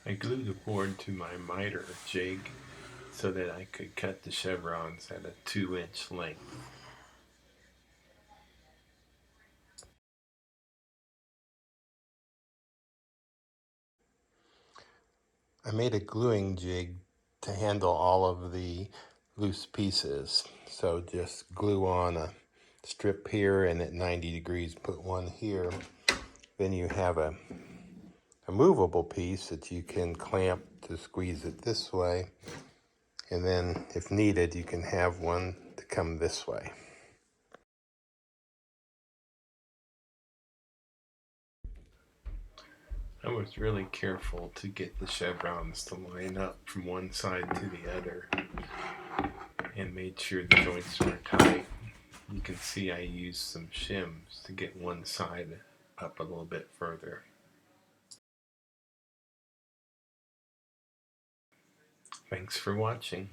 I glued the board to my miter jig so that I could cut the chevrons at a 2-inch length. I made a gluing jig to handle all of the loose pieces. So just glue on a strip here, and at 90 degrees put one here. Then you have a movable piece that you can clamp to squeeze it this way. And then if needed, you can have one to come this way. I was really careful to get the chevrons to line up from one side to the other and made sure the joints were tight. You can see I used some shims to get one side up a little bit further. Thanks for watching.